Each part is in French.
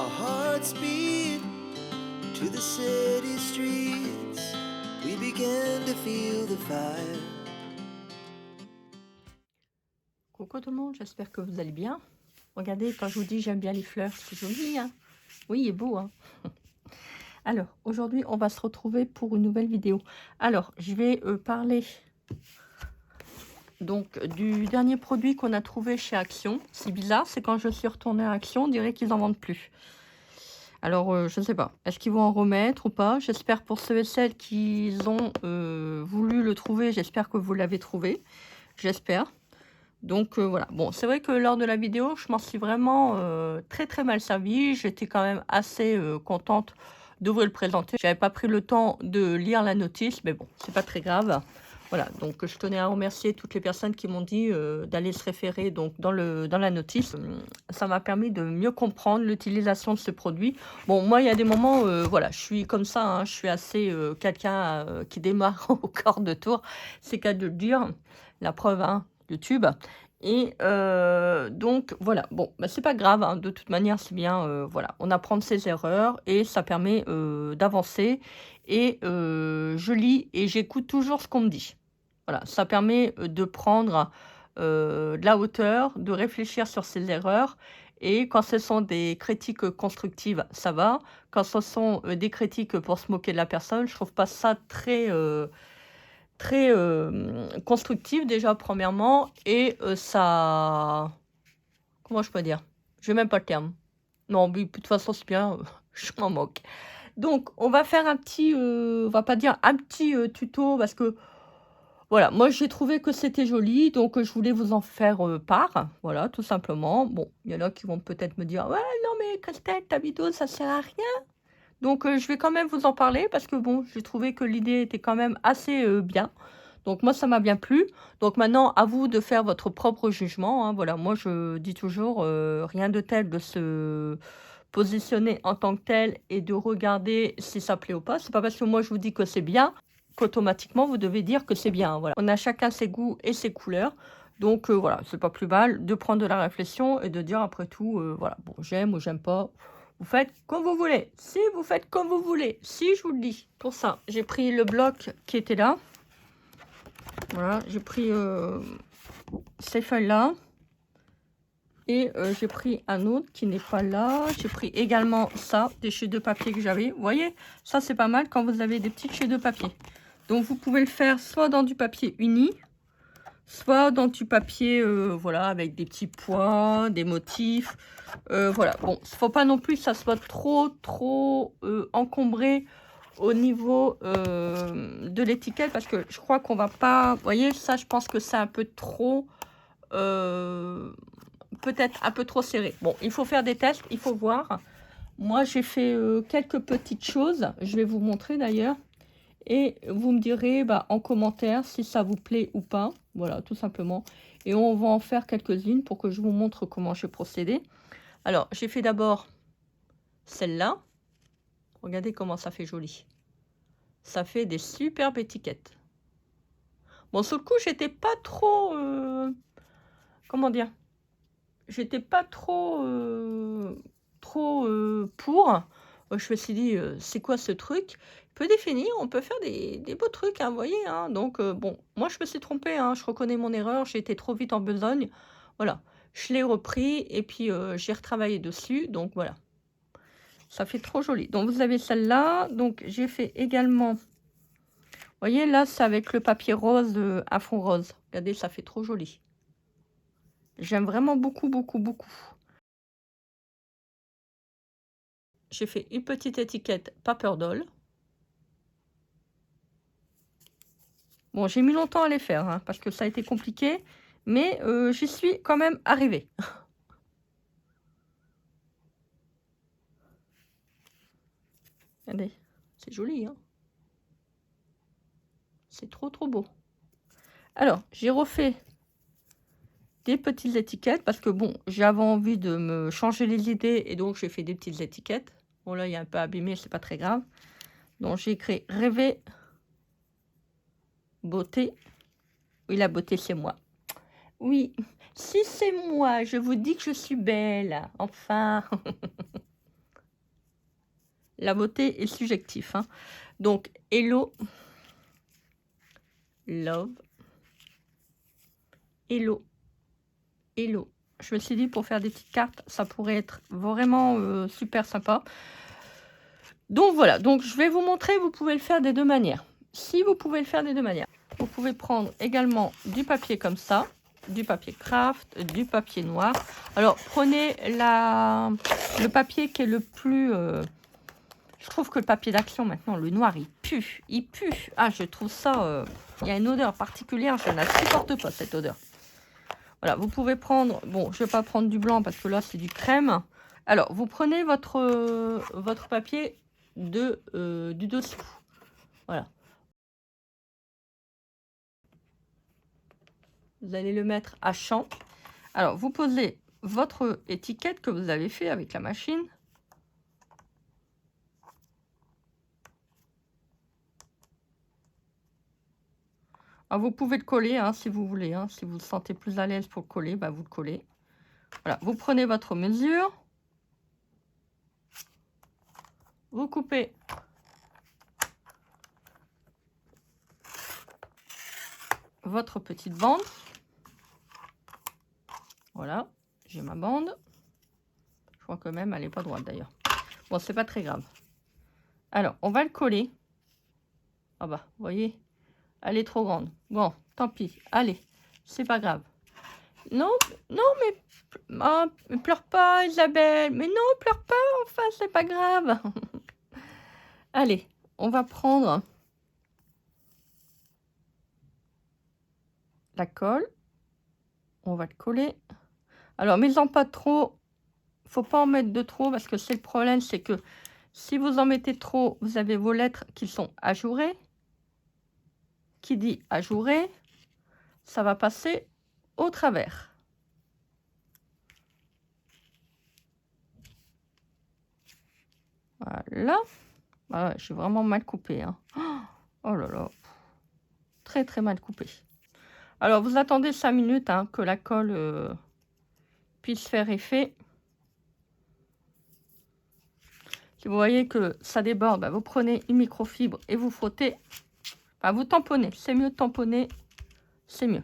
Our hearts beat to the city streets. We began to feel the fire. Coucou tout le monde, j'espère que vous allez bien. Regardez, quand je vous dis j'aime bien les fleurs, c'est joli, hein? Oui, il est beau, hein? Alors, aujourd'hui, on va se retrouver pour une nouvelle vidéo. Alors, je vais parler donc du dernier produit qu'on a trouvé chez Action. C'est bizarre, c'est quand je suis retournée à Action, on dirait qu'ils en vendent plus. Alors, je ne sais pas, est-ce qu'ils vont en remettre ou pas? J'espère pour ceux et celles qui ont voulu le trouver, j'espère que vous l'avez trouvé. J'espère. Donc voilà, bon, c'est vrai que lors de la vidéo, je m'en suis vraiment très très mal servie. J'étais quand même assez contente de vous le présenter. J'avais pas pris le temps de lire la notice, mais bon, c'est pas très grave. Voilà, donc je tenais à remercier toutes les personnes qui m'ont dit d'aller se référer donc dans la notice. Ça m'a permis de mieux comprendre l'utilisation de ce produit. Bon, moi, il y a des moments, voilà, je suis comme ça, hein, je suis assez quelqu'un qui démarre au quart de tour. C'est qu'à de le dire, la preuve, hein, YouTube. Et donc voilà, bon, bah, c'est pas grave, hein, de toute manière, c'est bien, voilà, on apprend de ses erreurs et ça permet d'avancer. Et je lis et j'écoute toujours ce qu'on me dit. Voilà, ça permet de prendre de la hauteur, de réfléchir sur ses erreurs. Et quand ce sont des critiques constructives, ça va. Quand ce sont des critiques pour se moquer de la personne, je trouve pas ça très constructif déjà premièrement. Et ça, comment je peux dire? J'ai même pas le terme. Non, mais de toute façon c'est bien, je m'en moque. Donc on va faire un petit, on va pas dire un petit, tuto parce que voilà, moi j'ai trouvé que c'était joli, donc je voulais vous en faire, part, voilà, tout simplement. Bon, il y en a qui vont peut-être me dire: «Ouais, non mais Christelle, ta vidéo ça sert à rien». Donc je vais quand même vous en parler parce que bon, j'ai trouvé que l'idée était quand même assez, bien. Donc moi, ça m'a bien plu. Donc maintenant, à vous de faire votre propre jugement, hein. Voilà, moi je dis toujours, rien de tel de se positionner en tant que tel et de regarder si ça plaît ou pas. C'est pas parce que moi je vous dis que c'est bien, qu'automatiquement vous devez dire que c'est bien, voilà. On a chacun ses goûts et ses couleurs. Donc voilà, c'est pas plus mal de prendre de la réflexion et de dire après tout, voilà, bon, j'aime ou j'aime pas. Vous faites comme vous voulez. Si vous faites comme vous voulez, si je vous le dis. Pour ça, j'ai pris le bloc qui était là. Voilà, j'ai pris ces feuilles-là. Et j'ai pris un autre qui n'est pas là. J'ai pris également ça, des chutes de papier que j'avais. Vous voyez, ça c'est pas mal quand vous avez des petites chutes de papier. Donc vous pouvez le faire soit dans du papier uni, soit dans du papier, voilà, avec des petits points, des motifs. Voilà, bon, il ne faut pas non plus que ça soit trop encombré au niveau de l'étiquette parce que je crois qu'on va pas, vous voyez, ça je pense que c'est un peu trop, peut-être un peu trop serré. Bon, il faut faire des tests, il faut voir. Moi j'ai fait quelques petites choses, je vais vous montrer d'ailleurs. Et vous me direz bah, en commentaire si ça vous plaît ou pas. Voilà, tout simplement. Et on va en faire quelques-unes pour que je vous montre comment j'ai procédé. Alors, j'ai fait d'abord celle-là. Regardez comment ça fait joli. Ça fait des superbes étiquettes. Bon, sur le coup, j'étais pas trop... comment dire? J'étais pas trop... pour. Je me suis dit, c'est quoi ce truc? Peu défini, on peut faire des beaux trucs, hein, vous voyez, hein. Donc, bon, moi je me suis trompée, hein, je reconnais mon erreur, j'ai été trop vite en besogne. Voilà, je l'ai repris et puis j'ai retravaillé dessus, donc voilà. Ça fait trop joli. Donc vous avez celle-là, donc j'ai fait également, vous voyez là, c'est avec le papier rose, à fond rose. Regardez, ça fait trop joli. J'aime vraiment beaucoup. J'ai fait une petite étiquette Paper Doll. Bon, j'ai mis longtemps à les faire, hein, parce que ça a été compliqué, mais j'y suis quand même arrivée. Regardez, c'est joli, hein. C'est trop beau. Alors, j'ai refait des petites étiquettes, parce que bon, j'avais envie de me changer les idées, et donc j'ai fait des petites étiquettes. Bon, là, il est un peu abîmé, c'est pas très grave. Donc, j'ai écrit « Rêver, beauté ». Oui, la beauté, c'est moi. Oui, si c'est moi, je vous dis que je suis belle. Enfin. la beauté est subjective. Hein. Donc, hello, love, hello, hello. Je me suis dit, pour faire des petites cartes, ça pourrait être vraiment super sympa. Donc, voilà. Donc, je vais vous montrer, vous pouvez le faire des deux manières. Si vous pouvez le faire des deux manières, vous pouvez prendre également du papier comme ça, du papier craft, du papier noir. Alors, prenez le papier qui est le plus... je trouve que le papier d'action, maintenant, le noir, il pue. Il pue. Ah, je trouve ça... il y a une odeur particulière. Je ne la supporte pas, cette odeur. Voilà, vous pouvez prendre... Bon, je ne vais pas prendre du blanc parce que là, c'est du crème. Alors, vous prenez votre papier du dessous. Voilà. Vous allez le mettre à champ. Alors, vous posez votre étiquette que vous avez fait avec la machine. Alors, vous pouvez le coller hein, si vous voulez. Hein. Si vous vous sentez plus à l'aise pour le coller, bah, vous le collez. Voilà, vous prenez votre mesure. Vous coupez votre petite bande. Voilà, j'ai ma bande. Je crois quand même, elle n'est pas droite d'ailleurs. Bon, c'est pas très grave. Alors, on va le coller. Ah bah, vous voyez, elle est trop grande. Bon, tant pis. Allez, c'est pas grave. Non, non, mais... Oh, pleure pas, Isabelle. Mais non, pleure pas, enfin, c'est pas grave. Allez, on va prendre la colle. On va le coller. Alors, mets-en pas trop. Faut pas en mettre de trop parce que c'est le problème, c'est que si vous en mettez trop, vous avez vos lettres qui sont ajourées. Qui dit ajouré, ça va passer au travers. Voilà. Ah ouais, j'ai vraiment mal coupé. Hein. Oh là là. Très très mal coupé. Alors vous attendez 5 minutes hein, que la colle puisse faire effet. Si vous voyez que ça déborde, bah, vous prenez une microfibre et vous frottez. Enfin, vous tamponnez. C'est mieux de tamponner. C'est mieux.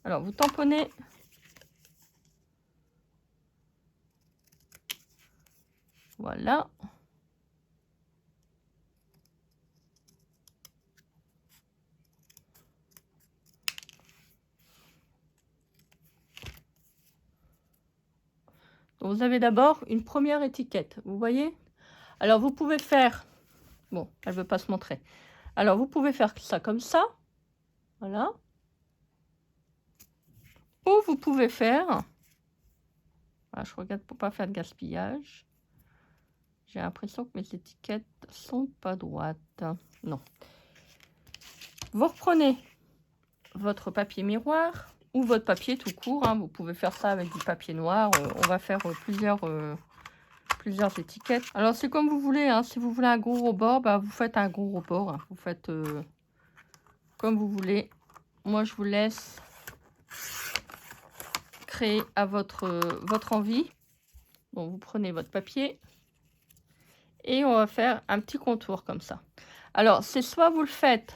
Alors vous tamponnez. Voilà. Donc, vous avez d'abord une première étiquette. Vous voyez? Alors vous pouvez faire... Bon, elle ne veut pas se montrer. Alors vous pouvez faire ça comme ça. Voilà. Ou vous pouvez faire... Voilà, je regarde pour ne pas faire de gaspillage. J'ai l'impression que mes étiquettes sont pas droites. Non. Vous reprenez votre papier miroir ou votre papier tout court. Hein. Vous pouvez faire ça avec du papier noir. On va faire plusieurs étiquettes. Alors, c'est comme vous voulez. Hein. Si vous voulez un gros rebord, bah, vous faites un gros rebord. Hein. Vous faites comme vous voulez. Moi, je vous laisse créer à votre envie. Bon, vous prenez votre papier. Et on va faire un petit contour comme ça. Alors, c'est soit vous le faites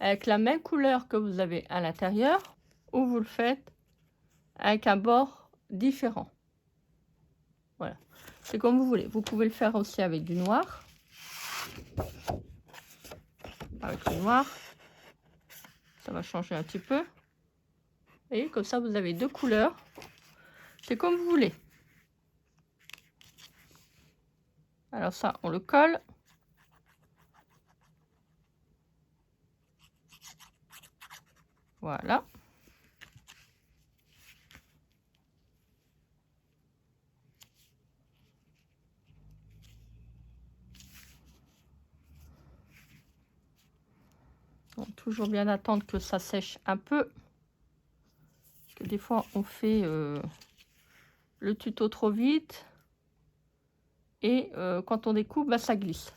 avec la même couleur que vous avez à l'intérieur, ou vous le faites avec un bord différent. Voilà. C'est comme vous voulez. Vous pouvez le faire aussi avec du noir. Avec le noir. Ça va changer un petit peu. Vous voyez, comme ça, vous avez deux couleurs. C'est comme vous voulez. Alors ça, on le colle. Voilà. Donc, toujours bien attendre que ça sèche un peu. Parce que des fois, on fait le tuto trop vite. Et quand on découpe, bah, ça glisse.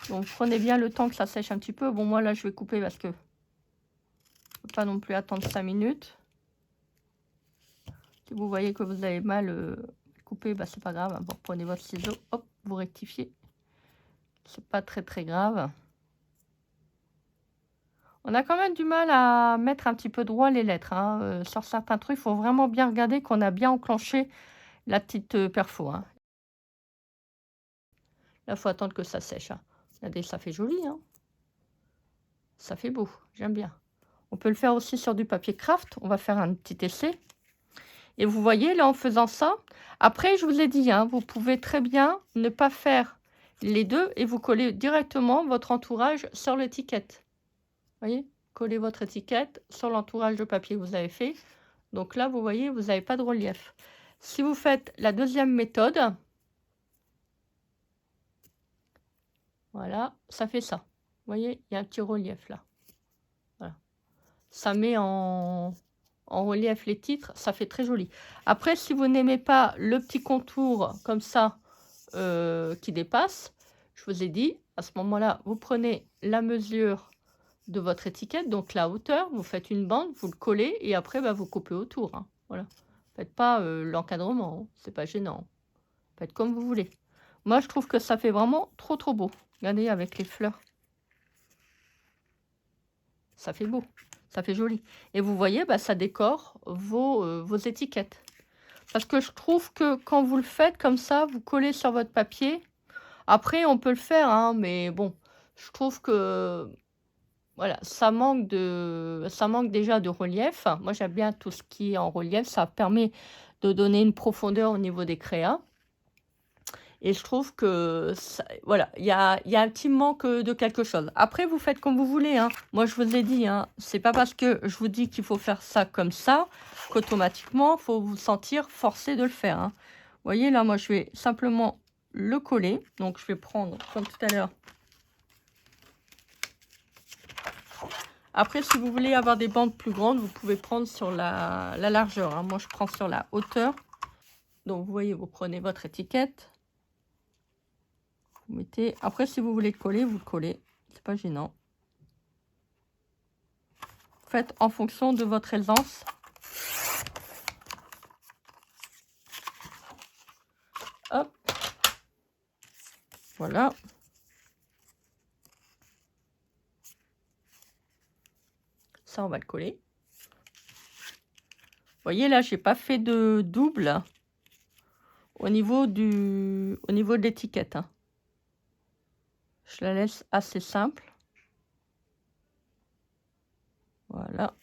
Donc prenez bien le temps que ça sèche un petit peu. Bon, moi là, je vais couper parce que je ne peux pas non plus attendre 5 minutes. Si vous voyez que vous avez mal coupé, bah, c'est pas grave. Hein. Vous reprenez votre ciseau, hop, vous rectifiez. C'est pas très très grave. On a quand même du mal à mettre un petit peu droit les lettres, hein. Sur certains trucs, il faut vraiment bien regarder qu'on a bien enclenché la petite perfo, hein. Là, il faut attendre que ça sèche, hein. Regardez, ça fait joli, hein. Ça fait beau, j'aime bien. On peut le faire aussi sur du papier craft. On va faire un petit essai. Et vous voyez, là, en faisant ça, après, je vous ai dit, hein, vous pouvez très bien ne pas faire les deux et vous collez directement votre entourage sur l'étiquette. Vous voyez, collez votre étiquette sur l'entourage de papier que vous avez fait. Donc là, vous voyez, vous n'avez pas de relief. Si vous faites la deuxième méthode, voilà, ça fait ça. Vous voyez, il y a un petit relief là. Voilà. Ça met en relief les titres, ça fait très joli. Après, si vous n'aimez pas le petit contour comme ça qui dépasse, je vous ai dit, à ce moment-là, vous prenez la mesure de votre étiquette, donc la hauteur, vous faites une bande, vous le collez et après, bah, vous coupez autour. Hein. Voilà. Faites pas l'encadrement, hein. C'est pas gênant. Faites comme vous voulez. Moi, je trouve que ça fait vraiment trop trop beau. Regardez avec les fleurs. Ça fait beau. Ça fait joli. Et vous voyez, bah, ça décore vos étiquettes. Parce que je trouve que quand vous le faites comme ça, vous collez sur votre papier. Après, on peut le faire, hein, mais bon, je trouve que voilà, ça manque déjà de relief. Moi, j'aime bien tout ce qui est en relief. Ça permet de donner une profondeur au niveau des créas. Et je trouve que ça, voilà, il y a un petit manque de quelque chose. Après, vous faites comme vous voulez, hein. Moi, je vous ai dit, hein, c'est pas parce que je vous dis qu'il faut faire ça comme ça qu'automatiquement, il faut vous sentir forcé de le faire, hein. Vous voyez, là, moi, je vais simplement le coller. Donc, je vais prendre, comme tout à l'heure. Après, si vous voulez avoir des bandes plus grandes, vous pouvez prendre sur la largeur, hein. Moi, je prends sur la hauteur. Donc, vous voyez, vous prenez votre étiquette. Vous mettez. Après, si vous voulez le coller, vous le collez. C'est pas gênant. Faites en fonction de votre aisance. Hop. Voilà. Ça, on va le coller. Vous voyez, là, j'ai pas fait de double au niveau de l'étiquette, hein. Je la laisse assez simple. Voilà.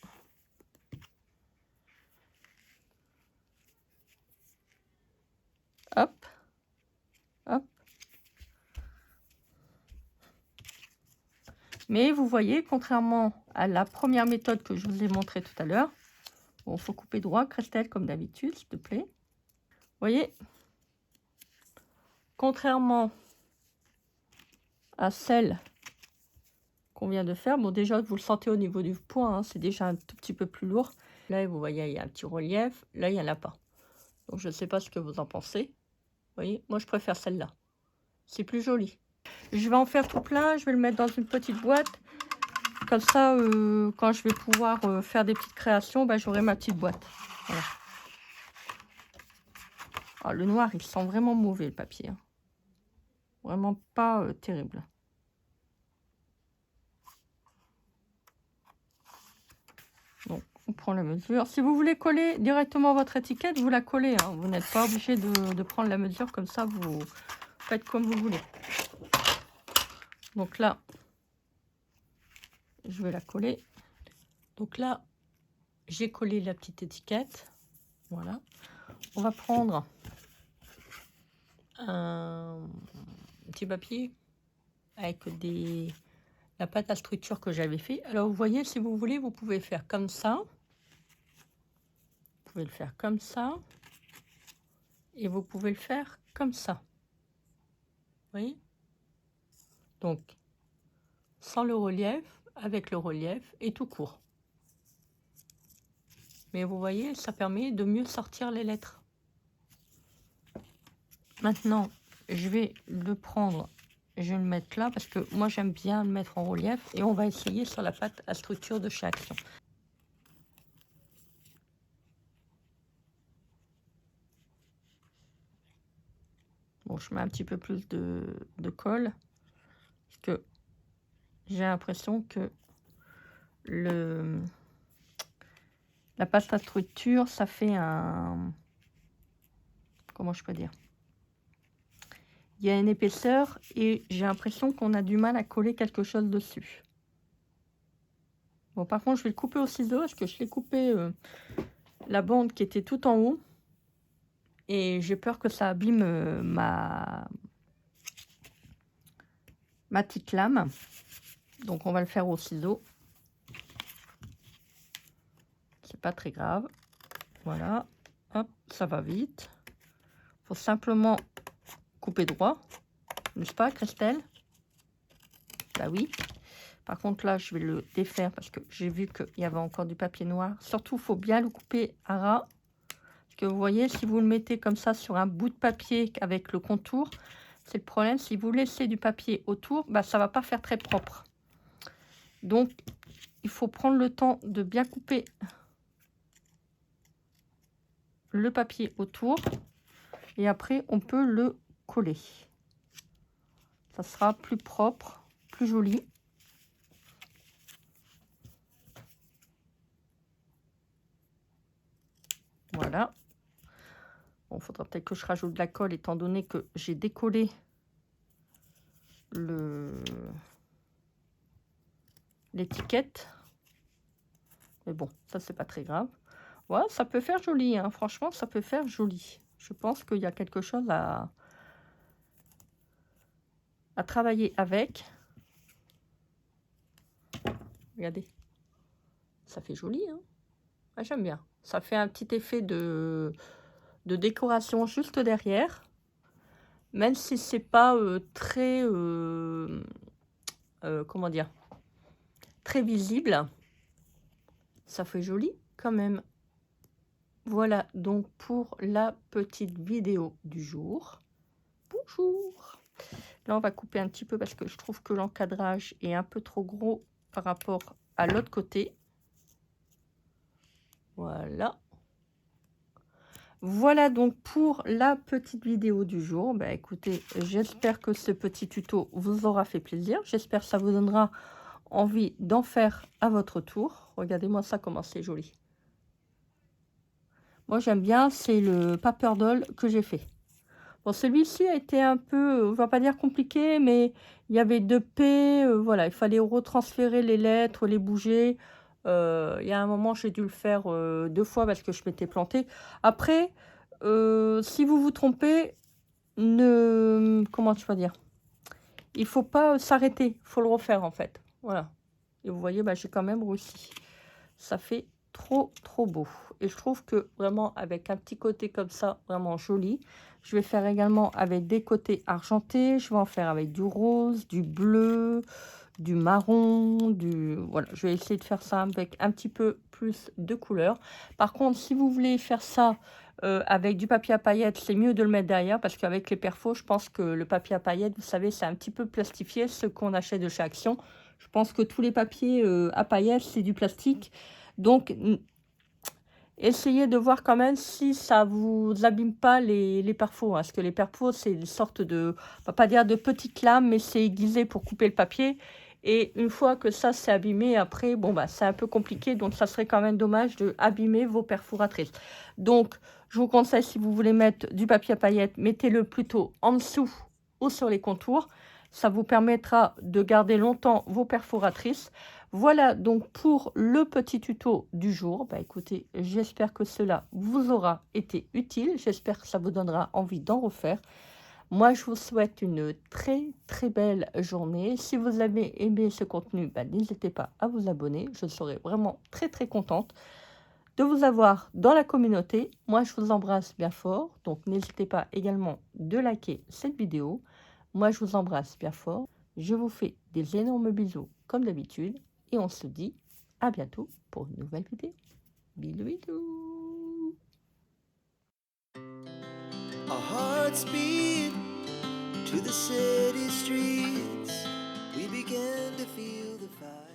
Hop. Hop. Mais vous voyez, contrairement à la première méthode que je vous ai montrée tout à l'heure, bon, faut couper droit, Christelle, comme d'habitude, s'il te plaît. Vous voyez, contrairement à celle qu'on vient de faire, bon, déjà, vous le sentez au niveau du poids, hein, c'est déjà un tout petit peu plus lourd. Là, vous voyez, il y a un petit relief. Là, il n'y en a pas. Donc, je ne sais pas ce que vous en pensez. Vous voyez, moi, je préfère celle-là. C'est plus joli. Je vais en faire tout plein. Je vais le mettre dans une petite boîte. Comme ça, quand je vais pouvoir faire des petites créations, bah, j'aurai ma petite boîte. Voilà. Ah, le noir, il sent vraiment mauvais, le papier, hein. Vraiment pas terrible. Donc, on prend la mesure. Si vous voulez coller directement votre étiquette, vous la collez, hein. Vous n'êtes pas obligé de prendre la mesure comme ça. Vous faites comme vous voulez. Donc là, je vais la coller. Donc là, j'ai collé la petite étiquette. Voilà. On va prendre un petit papier avec la pâte à structure que j'avais fait. Alors, vous voyez, si vous voulez, vous pouvez faire comme ça. Vous pouvez le faire comme ça. Et vous pouvez le faire comme ça. Vous voyez? Donc, sans le relief, avec le relief et tout court. Mais vous voyez, ça permet de mieux sortir les lettres. Maintenant, je vais le prendre, je vais le mettre là parce que moi j'aime bien le mettre en relief et on va essayer sur la pâte à structure de chez Action. Bon, je mets un petit peu plus de colle. Parce que j'ai l'impression que la pâte à structure, ça fait un... Comment je peux dire? Il y a une épaisseur et j'ai l'impression qu'on a du mal à coller quelque chose dessus. Bon, par contre, je vais le couper au ciseau parce que je l'ai coupé la bande qui était tout en haut. Et j'ai peur que ça abîme ma petite lame. Donc, on va le faire au ciseau. C'est pas très grave. Voilà. Hop, ça va vite. Faut simplement couper droit. N'est-ce pas, Christelle? Bah oui. Par contre, là, je vais le défaire parce que j'ai vu qu'il y avait encore du papier noir. Surtout, il faut bien le couper à ras. Parce que vous voyez, si vous le mettez comme ça sur un bout de papier avec le contour, c'est le problème. Si vous laissez du papier autour, bah, ça ne va pas faire très propre. Donc, il faut prendre le temps de bien couper le papier autour. Et après, on peut le coller. Ça sera plus propre, plus joli. Voilà. Bon, faudra peut-être que je rajoute de la colle étant donné que j'ai décollé l'étiquette. Mais bon, ça c'est pas très grave. Ouais, ça peut faire joli, hein. Franchement, ça peut faire joli. Je pense qu'il y a quelque chose à travailler avec. Regardez. Ça fait joli, hein. Ouais, j'aime bien. Ça fait un petit effet de décoration juste derrière. Même si c'est pas très... comment dire? Très visible. Ça fait joli quand même. Voilà donc pour la petite vidéo du jour. Bonjour. Là, on va couper un petit peu parce que je trouve que l'encadrage est un peu trop gros par rapport à l'autre côté. Voilà. Voilà donc pour la petite vidéo du jour. Bah, écoutez, j'espère que ce petit tuto vous aura fait plaisir. J'espère que ça vous donnera envie d'en faire à votre tour. Regardez-moi ça, comment c'est joli. Moi, j'aime bien, c'est le paper doll que j'ai fait. Bon, celui-ci a été un peu, on va pas dire compliqué, mais il y avait 2 P, voilà, il fallait retransférer les lettres, les bouger. Il y a un moment, j'ai dû le faire 2 fois parce que je m'étais plantée. Après, si vous vous trompez, comment tu vas dire? Il faut pas s'arrêter, il faut le refaire en fait. Voilà. Et vous voyez, bah, j'ai quand même réussi. Ça fait trop beau. Et je trouve que vraiment avec un petit côté comme ça, vraiment joli. Je vais faire également avec des côtés argentés. Je vais en faire avec du rose, du bleu, du marron, voilà, je vais essayer de faire ça avec un petit peu plus de couleurs. Par contre, si vous voulez faire ça avec du papier à paillettes, c'est mieux de le mettre derrière parce qu'avec les perfos, je pense que le papier à paillettes, vous savez, c'est un petit peu plastifié, ce qu'on achète de chez Action. Je pense que tous les papiers à paillettes, c'est du plastique. Donc, essayez de voir quand même si ça vous abîme pas les perfos. Hein, parce que les perfos, c'est une sorte de, on va pas dire de petites lames, mais c'est aiguisé pour couper le papier. Et une fois que ça c'est abîmé, après, bon, bah, c'est un peu compliqué. Donc, ça serait quand même dommage de abîmer vos perforatrices. Donc, je vous conseille, si vous voulez mettre du papier à paillettes, mettez-le plutôt en dessous ou sur les contours. Ça vous permettra de garder longtemps vos perforatrices. Voilà donc pour le petit tuto du jour. Bah, écoutez, j'espère que cela vous aura été utile. J'espère que ça vous donnera envie d'en refaire. Moi, je vous souhaite une très belle journée. Si vous avez aimé ce contenu, bah, n'hésitez pas à vous abonner. Je serai vraiment très contente de vous avoir dans la communauté. Moi, je vous embrasse bien fort. Donc, n'hésitez pas également de liker cette vidéo. Moi, je vous embrasse bien fort. Je vous fais des énormes bisous comme d'habitude. Et on se dit à bientôt pour une nouvelle vidéo. Bisous, bisous. Our hearts beat to the city streets. We began to feel the fire.